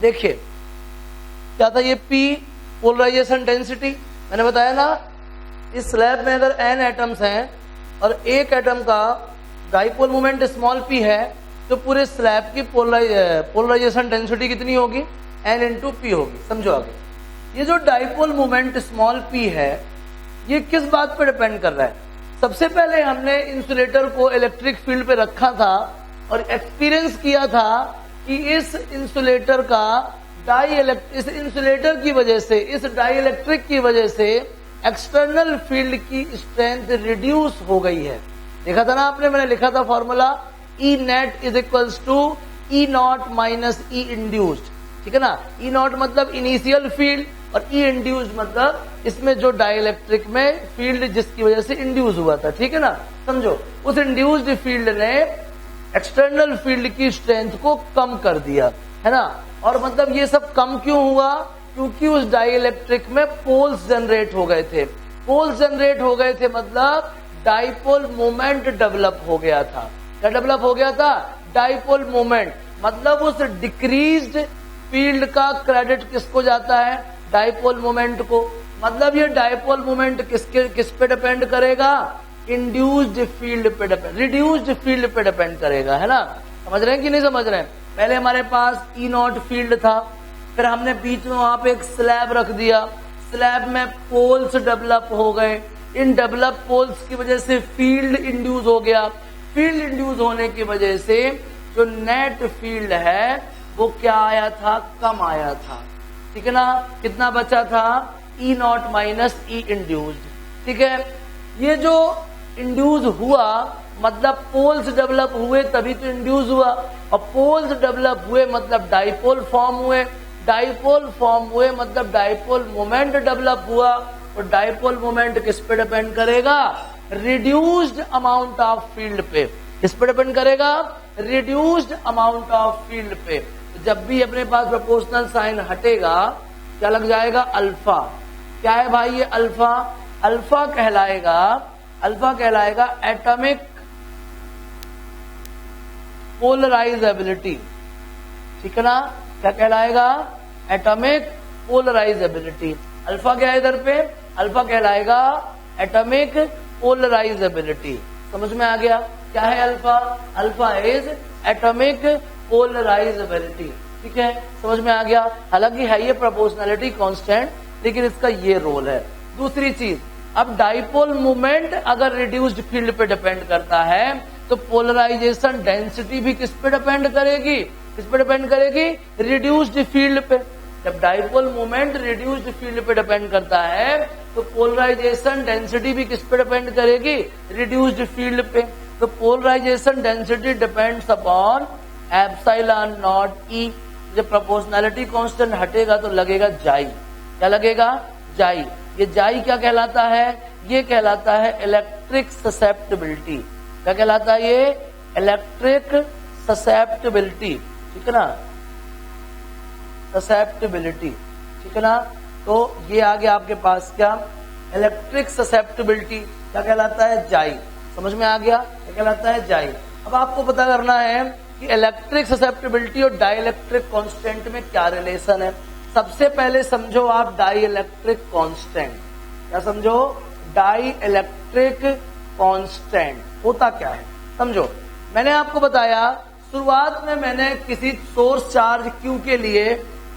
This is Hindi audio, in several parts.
देखिए क्या था ये P पोलराइजेशन डेंसिटी, मैंने बताया ना इस स्लैब में अगर n एटम्स हैं और एक एटम का डाइपोल मोमेंट स्मॉल p है तो पूरे स्लैब की पोलराइजेशन डेंसिटी कितनी होगी, n इंटू p होगी। समझो आगे। ये जो डाइपोल मोमेंट स्मॉल p है ये किस बात पर डिपेंड कर रहा है? सबसे पहले हमने इंसुलेटर को इलेक्ट्रिक फील्ड पे रखा था और एक्सपीरियंस किया था कि इस इंसुलेटर की वजह से, इस डाइइलेक्ट्रिक की वजह से एक्सटर्नल फील्ड की स्ट्रेंथ रिड्यूस हो गई है। देखा था ना आपने, मैंने लिखा था formula E net is equals to E not minus E induced, ठीक है ना। E नॉट मतलब इनिशियल फील्ड और E इंड्यूस्ड मतलब इसमें जो डाइइलेक्ट्रिक में फील्ड जिसकी वजह से इंड्यूस हुआ था, ठीक है ना। समझो उस इंड्यूस्ड फील्ड ने एक्सटर्नल फील्ड की स्ट्रेंथ को कम कर दिया, है ना। और मतलब ये सब कम क्यों हुआ? क्योंकि उस डाइइलेक्ट्रिक में पोल्स जनरेट हो गए थे। पोल्स जनरेट हो गए थे मतलब डाइपोल मोमेंट डेवलप हो गया था। क्या डेवलप हो गया था? Dipole moment. मतलब उस डिक्रीज्ड फील्ड का क्रेडिट किसको जाता है? डाइपोल मोमेंट को। मतलब ये डाइपोल मोमेंट किस पे डिपेंड करेगा? इंड्यूस्ड फील्ड पे डिपेंड, रिड्यूस्ड फील्ड पे डिपेंड करेगा, है ना। समझ रहे हैं कि नहीं समझ रहे हैं? पहले हमारे पास E नॉट फील्ड था, फिर हमने बीच में वहां पे एक स्लैब रख दिया, स्लैब में पोल्स डेवलप हो गए, इन डेवलप पोल्स की वजह से फील्ड इंड्यूस हो गया। फील्ड इंड्यूस होने की वजह से जो नेट फील्ड है वो क्या आया था? कम आया था, ठीक है ना। कितना बचा था? E not minus E induced, ठीक है। ये जो इंड्यूस हुआ मतलब पोल्स डेवलप हुए तभी तो इंड्यूस हुआ, और पोल्स डेवलप हुए मतलब डाइपोल फॉर्म हुए, डाइपोल फॉर्म हुए मतलब डाइपोल मोमेंट डेवलप हुआ। और डाइपोल मोमेंट किस पे डिपेंड करेगा? रिड्यूस्ड अमाउंट ऑफ फील्ड पे। किस पे डिपेंड करेगा? रिड्यूस्ड अमाउंट ऑफ फील्ड पे। जब भी अपने पास प्रोपोर्शनल साइन हटेगा क्या लग जाएगा? अल्फा। क्या है भाई ये अल्फा? अल्फा कहलाएगा एटॉमिक पोलराइजेबिलिटी, ठीक है ना। क्या कहलाएगा? Atomic polarisability. अल्फा क्या है इधर पे? अल्फा कहलाएगा एटॉमिक पोलराइजेबिलिटी। समझ में आ गया? क्या है alpha? Alpha is atomic polarisability, ठीक है। समझ में आ गया? हालांकि है ये प्रोपोर्शनैलिटी कांस्टेंट, लेकिन इसका ये रोल है। दूसरी चीज, अब डाइपोल मोमेंट अगर रिड्यूस्ड फील्ड पे डिपेंड करता है तो पोलराइजेशन डेंसिटी भी किस पे डिपेंड करेगी? किस पे डिपेंड करेगी? रिड्यूस्ड फील्ड पे। जब डाइपोल मोमेंट रिड्यूस्ड फील्ड पे डिपेंड करता है तो पोलराइजेशन डेंसिटी भी किस पे डिपेंड करेगी? रिड्यूस्ड फील्ड पे। तो polarization density depends upon epsilon not E। जब प्रोपोर्शनैलिटी कांस्टेंट हटेगा तो लगेगा जाई। क्या लगेगा? जाई। ये जाई क्या कहलाता है? ये कहलाता है इलेक्ट्रिक ससेप्टिबिलिटी। क्या कहलाता है ये? इलेक्ट्रिक ससेप्टिबिलिटी, ठीक है ना। ससेप्टिबिलिटी, ठीक है ना। तो ये आ गया आपके पास क्या? Electric susceptibility. क्या कहलाता है? जाई। समझ में आ गया? क्या कहलाता है? जाई। अब आपको पता करना है कि इलेक्ट्रिक ससेप्टिबिलिटी और डाइइलेक्ट्रिक कांस्टेंट में क्या रिलेशन है। सबसे पहले समझो आप डाइइलेक्ट्रिक कांस्टेंट। क्या समझो? डाइइलेक्ट्रिक कांस्टेंट होता क्या है समझो। मैंने आपको बताया शुरुआत में, मैंने किसी सोर्स चार्ज Q के लिए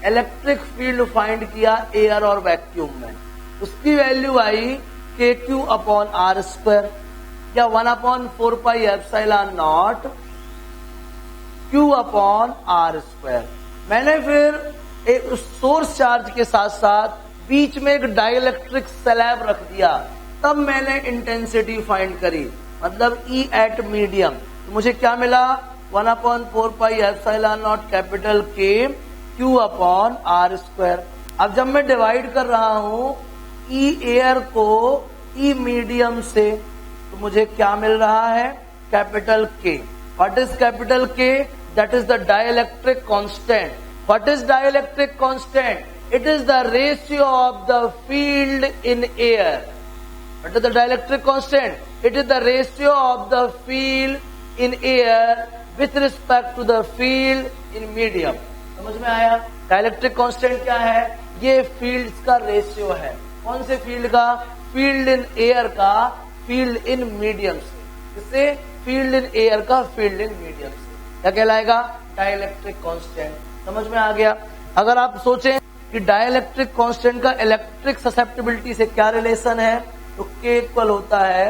इलेक्ट्रिक फील्ड फाइंड किया एयर और वैक्यूम में। उसकी वैल्यू आई KQ अपॉन R स्क्वायर या 1/4 pi epsilon not Q upon R square. मैंने फिर एक सोर्स चार्ज के साथ साथ बीच में एक डाइइलेक्ट्रिक स्लैब रख दिया, तब मैंने इंटेंसिटी फाइंड करी, मतलब E एट मीडियम। तो मुझे क्या मिला? 1/4 pi epsilon not capital K Q upon R square. अब जब मैं डिवाइड कर रहा हूं E एयर को E मीडियम से तो मुझे क्या मिल रहा है? Capital K। What is capital K? That is the dielectric constant. What is dielectric constant? It is the ratio of the field in air. What is the dielectric constant? It is the ratio of the field in air with respect to the field in medium. समझ में आया? डाइलेक्ट्रिक कांस्टेंट क्या है? ये फील्ड्स का रेशियो है। कौन से फील्ड का? फील्ड इन एयर का फील्ड इन मीडियम से। इससे फील्ड इन एयर का फील्ड इन मीडियम से क्या कहलाएगा? Dielectric constant. समझ में आ गया? अगर आप सोचें कि डाइलेक्ट्रिक कांस्टेंट का इलेक्ट्रिक ससेप्टिबिलिटी से क्या रिलेशन है, तो K इक्वल होता है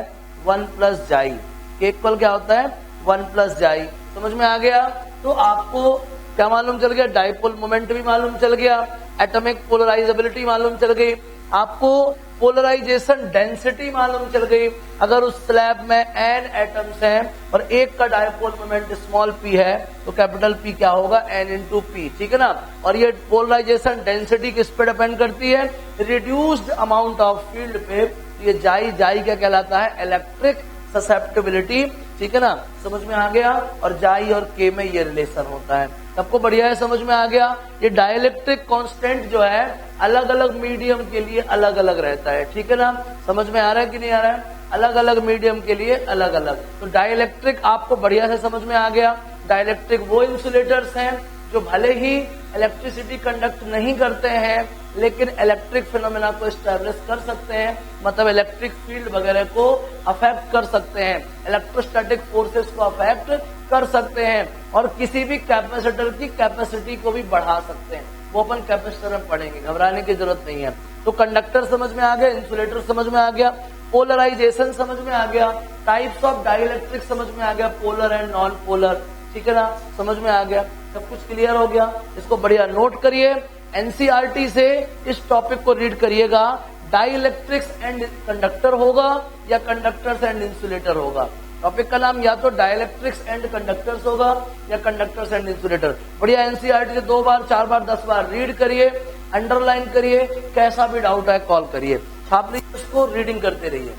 1 प्लस जाई। K इक्वल क्या होता है? 1 प्लस जाई। समझ में आ गया? तो आपको क्या मालूम चल गया? डाइपोल मोमेंट भी मालूम चल गया, एटॉमिक पोलराइजेबिलिटी मालूम चल गई, आपको पोलराइजेशन डेंसिटी मालूम चल गई। अगर उस स्लैब में n एटम्स हैं और एक का डाइपोल मोमेंट स्मॉल p है तो कैपिटल P क्या होगा? n into P. ठीक है ना? और ये पोलराइजेशन डेंसिटी किस पे डिपेंड करती है? रिड्यूस्ड अमाउंट ऑफ फील्ड पे। ये जाई क्या कहलाता है? Electric susceptibility. ठीक है ना? समझ में आ गया? और जाई और के में ये रिलेशन होता है। सबको बढ़िया है? समझ में आ गया? ये डाइलेक्ट्रिक कांस्टेंट जो है अलग अलग मीडियम के लिए अलग अलग रहता है। ठीक है ना? समझ में आ रहा है कि नहीं आ रहा है? अलग अलग मीडियम के लिए अलग अलग। तो डाइलेक्ट्रिक आपको बढ़िया से समझ में आ गया। डाइलेक्ट्रिक वो इंसुलेटर्स हैं जो भले ही इलेक्ट्रिसिटी कंडक्ट नहीं करते हैं लेकिन इलेक्ट्रिक फिनोमेना को एस्टैब्लिश कर सकते हैं, मतलब इलेक्ट्रिक फील्ड वगैरह को अफेक्ट कर सकते हैं, इलेक्ट्रोस्टैटिक फोर्सेस को अफेक्ट कर सकते हैं और किसी भी कैपेसिटर की कैपेसिटी को भी बढ़ा सकते हैं। वो अपन कैपेसिटर में पढ़ेंगे, घबराने की जरूरत नहीं है। तो कंडक्टर समझ में आ गया, इंसुलेटर समझ में आ गया, पोलराइजेशन समझ में आ गया, टाइप्स ऑफ डाइलेक्ट्रिक समझ में आ गया, पोलर एंड नॉन पोलर। ठीक है ना? समझ में आ गया? सब कुछ क्लियर हो गया? इसको बढ़िया नोट करिए, एनसीईआरटी से इस टॉपिक को रीड करिएगा। डाइलेक्ट्रिक्स एंड कंडक्टर होगा या कंडक्टर्स एंड इंसुलेटर होगा। टॉपिक का नाम या तो डाइलेक्ट्रिक्स एंड कंडक्टर्स होगा या कंडक्टर्स एंड इंसुलेटर। बढ़िया एनसीईआरटी से 2 बार 4 बार 10 बार रीड करिए, अंडरलाइन करिए, कैसा भी डाउट है कॉल करिए, छाप लीजिए, उसको रीडिंग करते रहिए।